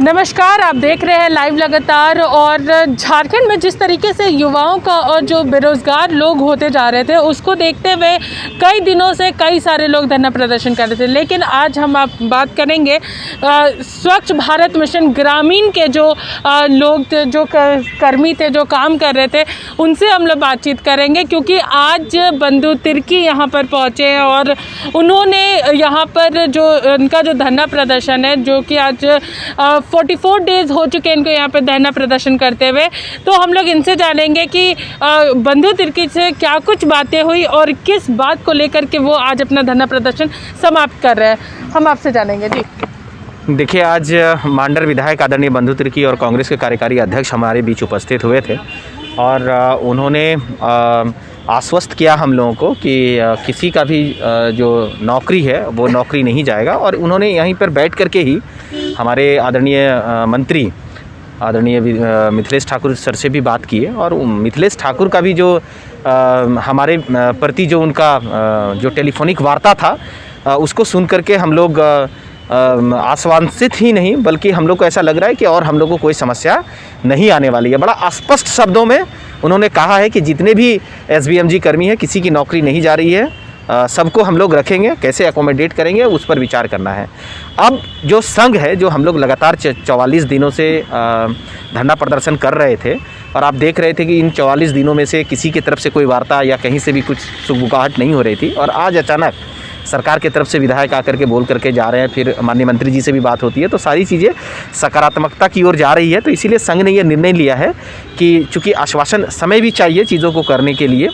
नमस्कार, आप देख रहे हैं लाइव लगातार। और झारखंड में जिस तरीके से युवाओं का और जो बेरोज़गार लोग होते जा रहे थे उसको देखते हुए कई दिनों से कई सारे लोग धरना प्रदर्शन कर रहे थे। लेकिन आज हम आप बात करेंगे स्वच्छ भारत मिशन ग्रामीण के जो लोग थे, जो कर्मी थे, जो काम कर रहे थे, उनसे हम लोग बातचीत करेंगे। क्योंकि आज बंधु तिर्की यहाँ पर पहुँचे हैं और उन्होंने यहाँ पर जो उनका जो धरना प्रदर्शन है, जो कि आज 44 डेज़ हो चुके हैं इनको यहाँ पे धरना प्रदर्शन करते हुए। तो हम लोग इनसे जानेंगे कि बंधु तिर्की से क्या कुछ बातें हुई और किस बात को लेकर के वो आज अपना धरना प्रदर्शन समाप्त कर रहे हैं। हम आपसे जानेंगे जी। देखिए, आज मांडर विधायक आदरणीय बंधु तिर्की और कांग्रेस के कार्यकारी अध्यक्ष हमारे बीच उपस्थित हुए थे और उन्होंने आश्वस्त किया हम लोगों को कि किसी का भी जो नौकरी है वो नौकरी नहीं जाएगा। और उन्होंने यहीं पर बैठ कर के ही हमारे आदरणीय मंत्री आदरणीय मिथिलेश ठाकुर सर से भी बात की है। और मिथिलेश ठाकुर का भी जो हमारे प्रति जो उनका जो टेलीफोनिक वार्ता था उसको सुन करके हम लोग आश्वासित ही नहीं बल्कि हम लोग को ऐसा लग रहा है कि और हम लोग को कोई समस्या नहीं आने वाली है। बड़ा स्पष्ट शब्दों में उन्होंने कहा है कि जितने भी एसबीएमजी कर्मी हैं किसी की नौकरी नहीं जा रही है, सबको हम लोग रखेंगे, कैसे अकोमोडेट करेंगे उस पर विचार करना है। अब जो संघ है, जो हम लोग लगातार 44 दिनों से धरना प्रदर्शन कर रहे थे और आप देख रहे थे कि इन 44 दिनों में से किसी की तरफ से कोई वार्ता या कहीं से भी कुछ सुगबुगाहट नहीं हो रही थी। और आज अचानक सरकार की तरफ से विधायक आकर के बोल करके जा रहे हैं, फिर माननीय मंत्री जी से भी बात होती है, तो सारी चीज़ें सकारात्मकता की ओर जा रही है। तो इसीलिए संघ ने ये निर्णय लिया है कि चूँकि आश्वासन समय भी चाहिए चीज़ों को करने के लिए,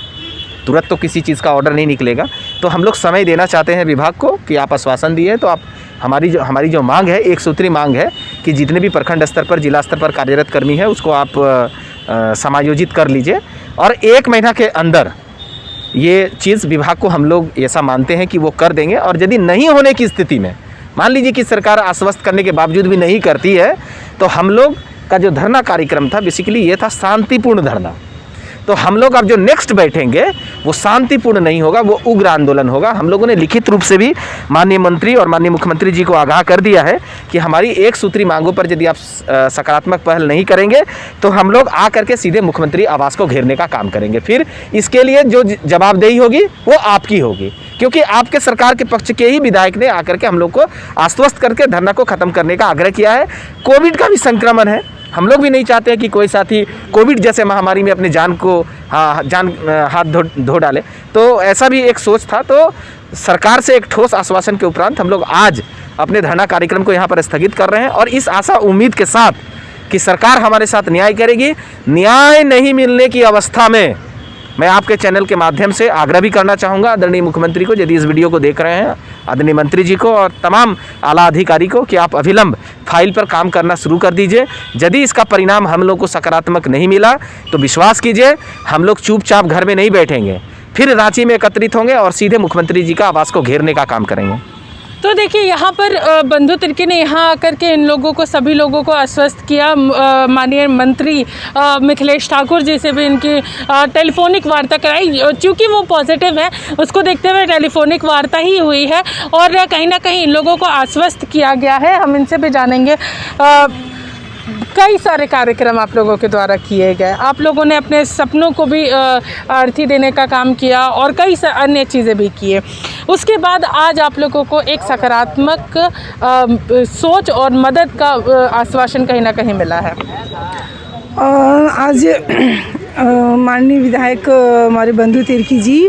तुरंत तो किसी चीज़ का ऑर्डर नहीं निकलेगा, तो हम लोग समय देना चाहते हैं विभाग को कि आप आश्वासन दिए तो आप हमारी जो मांग है, एक सूत्री मांग है कि जितने भी प्रखंड स्तर पर, जिला स्तर पर कार्यरत कर्मी है उसको आप समायोजित कर लीजिए और 1 महीना के अंदर ये चीज़ विभाग को हम लोग ऐसा मानते हैं कि वो कर देंगे। और यदि नहीं होने की स्थिति में, मान लीजिए कि सरकार आश्वस्त करने के बावजूद भी नहीं करती है, तो हम लोग का जो धरना कार्यक्रम था बेसिकली ये था शांतिपूर्ण धरना। तो हम लोग अब जो नेक्स्ट बैठेंगे वो शांतिपूर्ण नहीं होगा, वो उग्र आंदोलन होगा। हम लोगों ने लिखित रूप से भी माननीय मंत्री और माननीय मुख्यमंत्री जी को आगाह कर दिया है कि हमारी एक सूत्री मांगों पर यदि आप सकारात्मक पहल नहीं करेंगे तो हम लोग आ करके सीधे मुख्यमंत्री आवास को घेरने का काम करेंगे। फिर इसके लिए जो जवाबदेही होगी वो आपकी होगी, क्योंकि आपके सरकार के पक्ष के ही विधायक ने आकर के हम लोग को आश्वस्त करके धरना को ख़त्म करने का आग्रह किया है। कोविड का भी संक्रमण है, हम लोग भी नहीं चाहते हैं कि कोई साथी कोविड जैसे महामारी में अपनी जान को हाथ धो डाले। तो ऐसा भी एक सोच था। तो सरकार से एक ठोस आश्वासन के उपरांत हम लोग आज अपने धरना कार्यक्रम को यहाँ पर स्थगित कर रहे हैं और इस आशा उम्मीद के साथ कि सरकार हमारे साथ न्याय करेगी। न्याय नहीं मिलने की अवस्था में मैं आपके चैनल के माध्यम से आग्रह भी करना चाहूँगा आदरणीय मुख्यमंत्री को, यदि इस वीडियो को देख रहे हैं, आदरणीय मंत्री जी को और तमाम आला अधिकारी को, कि आप अविलंब फाइल पर काम करना शुरू कर दीजिए। यदि इसका परिणाम हम लोग को सकारात्मक नहीं मिला तो विश्वास कीजिए हम लोग चुपचाप घर में नहीं बैठेंगे, फिर रांची में एकत्रित होंगे और सीधे मुख्यमंत्री जी का आवास को घेरने का काम करेंगे। तो देखिए, यहाँ पर बंधु तिर्की ने यहाँ आकर के इन लोगों को, सभी लोगों को आश्वस्त किया। माननीय मंत्री मिथिलेश ठाकुर जी से भी इनकी टेलीफोनिक वार्ता कराई। चूँकि वो पॉजिटिव है उसको देखते हुए टेलीफोनिक वार्ता ही हुई है और कहीं ना कहीं इन लोगों को आश्वस्त किया गया है। हम इनसे भी जानेंगे। कई सारे कार्यक्रम आप लोगों के द्वारा किए गए, आप लोगों ने अपने सपनों को भी अर्थी देने का काम किया और कई अन्य चीज़ें भी किए। उसके बाद आज आप लोगों को एक सकारात्मक सोच और मदद का आश्वासन कहीं ना कहीं मिला है। आज माननीय विधायक हमारे बंधु तिर्की जी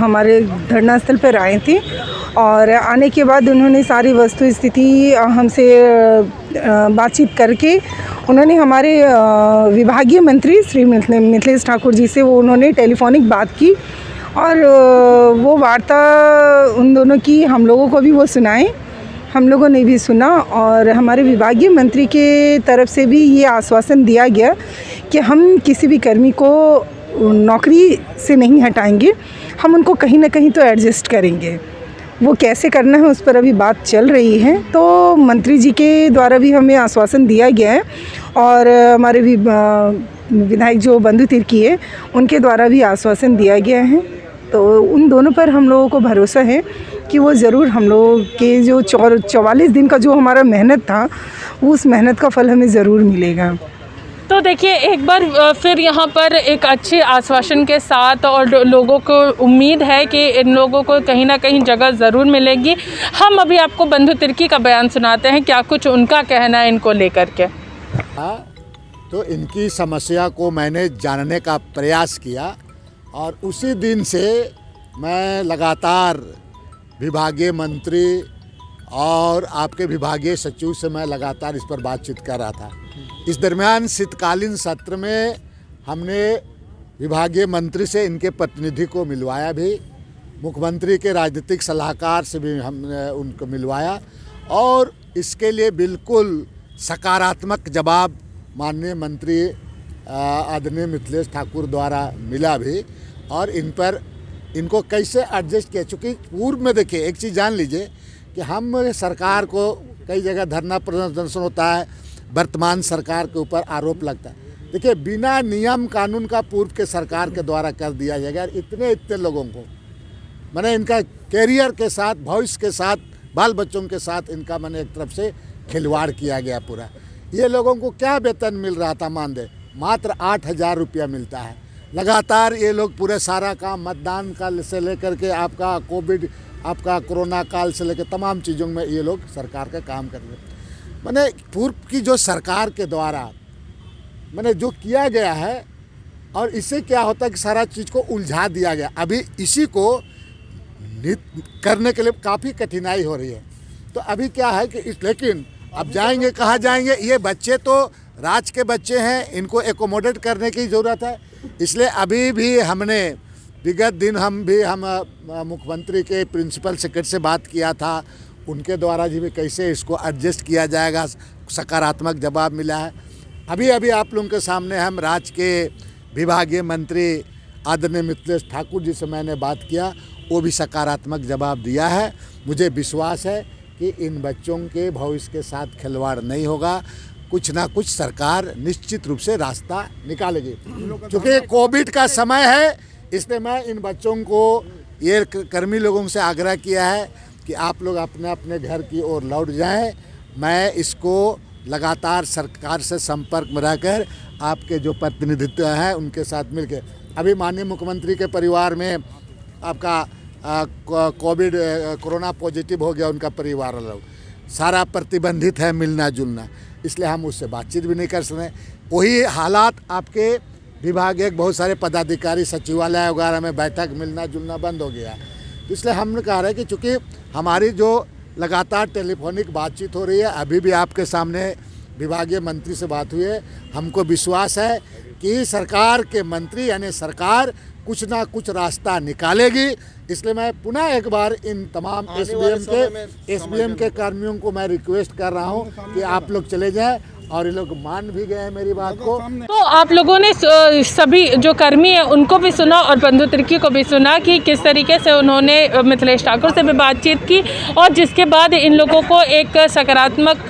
हमारे धरना स्थल पर आए थे और आने के बाद उन्होंने सारी वस्तु स्थिति हमसे बातचीत करके उन्होंने हमारे विभागीय मंत्री श्री मिथिलेश ठाकुर जी से उन्होंने टेलीफोनिक बात की और वो वार्ता उन दोनों की हम लोगों को भी वो सुनाए, हम लोगों ने भी सुना। और हमारे विभागीय मंत्री के तरफ से भी ये आश्वासन दिया गया कि हम किसी भी कर्मी को नौकरी से नहीं हटाएंगे, हम उनको कहीं ना कहीं तो एडजस्ट करेंगे। वो कैसे करना है उस पर अभी बात चल रही है। तो मंत्री जी के द्वारा भी हमें आश्वासन दिया गया है और हमारे विधायक जो बंधु तिर्की है उनके द्वारा भी आश्वासन दिया गया है। तो उन दोनों पर हम लोगों को भरोसा है कि वो ज़रूर हम लोग के जो 44 दिन का जो हमारा मेहनत था, उस मेहनत का फल हमें ज़रूर मिलेगा। तो देखिए, एक बार फिर यहाँ पर एक अच्छे आश्वासन के साथ और लोगों को उम्मीद है कि इन लोगों को कहीं ना कहीं जगह ज़रूर मिलेगी। हम अभी आपको बंधु तिर्की का बयान सुनाते हैं, क्या कुछ उनका कहना है इनको लेकर के। तो इनकी समस्या को मैंने जानने का प्रयास किया और उसी दिन से मैं लगातार विभागीय मंत्री और आपके विभागीय सचिव से मैं लगातार इस पर बातचीत कर रहा था। इस दरमियान शीतकालीन सत्र में हमने विभागीय मंत्री से इनके प्रतिनिधि को मिलवाया भी, मुख्यमंत्री के राजनीतिक सलाहकार से भी हमने उनको मिलवाया और इसके लिए बिल्कुल सकारात्मक जवाब माननीय मंत्री आदरणीय मिथिलेश ठाकुर द्वारा मिला भी और इन पर इनको कैसे एडजस्ट किया। चूँकि पूर्व में देखिए, एक चीज़ जान लीजिए कि हम सरकार को कई जगह धरना प्रदर्शन होता है, वर्तमान सरकार के ऊपर आरोप लगता है। देखिए, बिना नियम कानून का पूर्व के सरकार के द्वारा कर दिया जाएगा। इतने लोगों को मैंने इनका कैरियर के साथ, भविष्य के साथ, बाल बच्चों के साथ इनका मैंने एक तरफ से खिलवाड़ किया गया पूरा। ये लोगों को क्या वेतन मिल रहा था मान दे, मात्र 8,000 रुपया मिलता है। लगातार ये लोग पूरे सारा काम मतदान काल से लेकर के आपका कोविड, आपका कोरोना काल से लेकर तमाम चीज़ों में ये लोग सरकार का काम कर रहे। मैंने पूर्व की जो सरकार के द्वारा मैंने जो किया गया है और इससे क्या होता है कि सारा चीज़ को उलझा दिया गया। अभी इसी को करने के लिए काफ़ी कठिनाई हो रही है। तो अभी क्या है कि लेकिन अब जाएंगे कहाँ जाएंगे, ये बच्चे तो राज्य के बच्चे हैं, इनको एकोमोडेट करने की ज़रूरत है। इसलिए अभी भी हमने विगत दिन हम मुख्यमंत्री के प्रिंसिपल सेक्रेटरी से बात किया था, उनके द्वारा भी कैसे इसको एडजस्ट किया जाएगा, सकारात्मक जवाब मिला है। अभी आप लोगों के सामने हम राज्य के विभागीय मंत्री आदरणीय मिथिलेश ठाकुर जी से मैंने बात किया, वो भी सकारात्मक जवाब दिया है। मुझे विश्वास है कि इन बच्चों के भविष्य के साथ खिलवाड़ नहीं होगा, कुछ ना कुछ सरकार निश्चित रूप से रास्ता निकालेगी। क्योंकि कोविड का समय है, इसलिए मैं इन बच्चों को, ये कर्मी लोगों से आग्रह किया है कि आप लोग अपने अपने घर की ओर लौट जाएं। मैं इसको लगातार सरकार से संपर्क में रहकर आपके जो प्रतिनिधित्व हैं उनके साथ मिलकर, अभी माननीय मुख्यमंत्री के परिवार में आपका कोविड कोरोना पॉजिटिव हो गया, उनका परिवार लोग सारा प्रतिबंधित है मिलना जुलना, इसलिए हम उससे बातचीत भी नहीं कर सकते। वही हालात आपके विभाग के बहुत सारे पदाधिकारी सचिवालय वगैरह में बैठक मिलना जुलना बंद हो गया। तो इसलिए हमने कहा है कि चूँकि हमारी जो लगातार टेलीफोनिक बातचीत हो रही है, अभी भी आपके सामने विभागीय मंत्री से बात हुई है, हमको विश्वास है कि सरकार के मंत्री यानी सरकार कुछ ना कुछ रास्ता निकालेगी। इसलिए मैं पुनः एक बार इन तमाम एसबीएम के कर्मियों को मैं रिक्वेस्ट कर रहा हूं कि आप लोग चले जाएं, और ये लोग मान भी गए मेरी बात को। तो आप लोगों ने सभी जो कर्मी हैं उनको भी सुना और बंधु तिर्की को भी सुना कि किस तरीके से उन्होंने मिथिलेश ठाकुर से भी बातचीत की, और जिसके बाद इन लोगों को एक सकारात्मक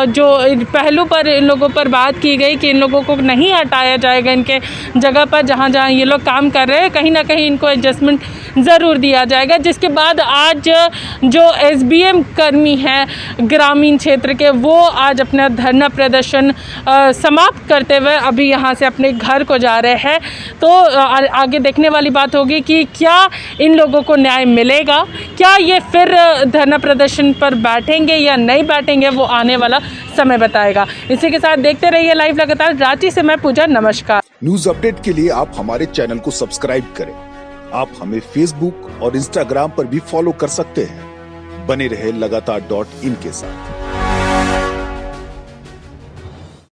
जो पहलू पर इन लोगों पर बात की गई कि इन लोगों को नहीं हटाया जाएगा इनके जगह पर जहाँ जहाँ ये लोग काम कर रहे हैं, कहीं ना कहीं इनको एडजस्टमेंट ज़रूर दिया जाएगा। जिसके बाद आज जो एसबीएम कर्मी हैं ग्रामीण क्षेत्र के, वो आज अपना धरना प्रदर्शन समाप्त करते हुए अभी यहाँ से अपने घर को जा रहे हैं। तो आगे देखने वाली बात होगी कि क्या इन लोगों को न्याय मिलेगा, क्या ये फिर धरना प्रदर्शन पर बैठेंगे या नहीं बैठेंगे, वो आने वाला समय बताएगा। इसी के साथ देखते रहिए लाइव लगातार। रांची से मैं पूजा, नमस्कार। न्यूज अपडेट के लिए आप हमारे चैनल को सब्सक्राइब करें। आप हमें फेसबुक और इंस्टाग्राम पर भी फॉलो कर सकते हैं। बने रहे लगातार.in के साथ।